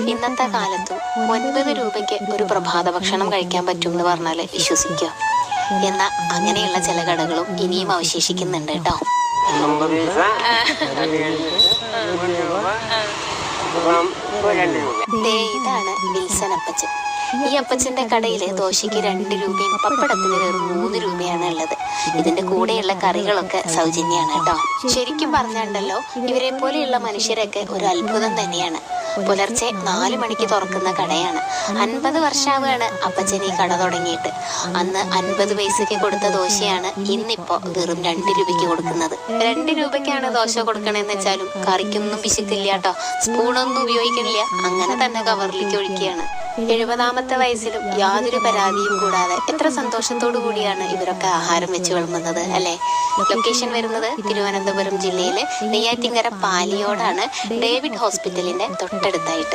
ഇന്നത്തെ കാലത്തും 9 രൂപയ്ക്ക് ഒരു പ്രഭാത ഭക്ഷണം കഴിക്കാൻ പറ്റും എന്ന് പറഞ്ഞാൽ വിശ്വസിക്കുക. എന്നാൽ അങ്ങനെയുള്ള ചില കടകളും ഇനിയും അവശേഷിക്കുന്നുണ്ട് കേട്ടോ. ഇതാണ് വിൽസൺ അപ്പച്ചൻ. ഈ അപ്പച്ചന്റെ കടയില് ദോശയ്ക്ക് 2 രൂപയും പപ്പടത്തിന് വെറും 3 രൂപയാണ് ഉള്ളത്. ഇതിന്റെ കൂടെയുള്ള കറികളൊക്കെ സൗജന്യമാണ് കേട്ടോ. ശരിക്കും പറഞ്ഞുണ്ടല്ലോ, ഇവരെ പോലെയുള്ള മനുഷ്യരൊക്കെ ഒരു അത്ഭുതം തന്നെയാണ്. പുലർച്ചെ 4 മണിക്ക് തുറക്കുന്ന കടയാണ്. 50 വർഷമാവാണ് അപ്പച്ചൻ ഈ കട തുടങ്ങിയിട്ട്. അന്ന് 50 പൈസക്ക് കൊടുത്ത ദോശയാണ് ഇന്നിപ്പോ വെറും 2 രൂപയ്ക്ക് കൊടുക്കുന്നത്. 2 രൂപയ്ക്കാണ് ദോശ കൊടുക്കണമെന്ന് വെച്ചാലും കറിക്കൊന്നും പിശുക്കില്ല കേട്ടോ. സ്പൂണൊന്നും ഉപയോഗിക്കണില്ല, അങ്ങനെ തന്നെ കവറിലേക്ക് ഒഴിക്കുകയാണ്. 70ാമത്തെ വയസ്സിലും യാതൊരു പരാതിയും കൂടാതെ എത്ര സന്തോഷത്തോടു കൂടിയാണ് ഇവരൊക്കെ ആഹാരം വെച്ച് വിളമ്പുന്നത് അല്ലെ. ലൊക്കേഷൻ വരുന്നത് തിരുവനന്തപുരം ജില്ലയിലെ നെയ്യാറ്റിൻകര പാലിയോടാണ്, ഡേവിഡ് ഹോസ്പിറ്റലിന്റെ തൊട്ടടുത്തായിട്ട്.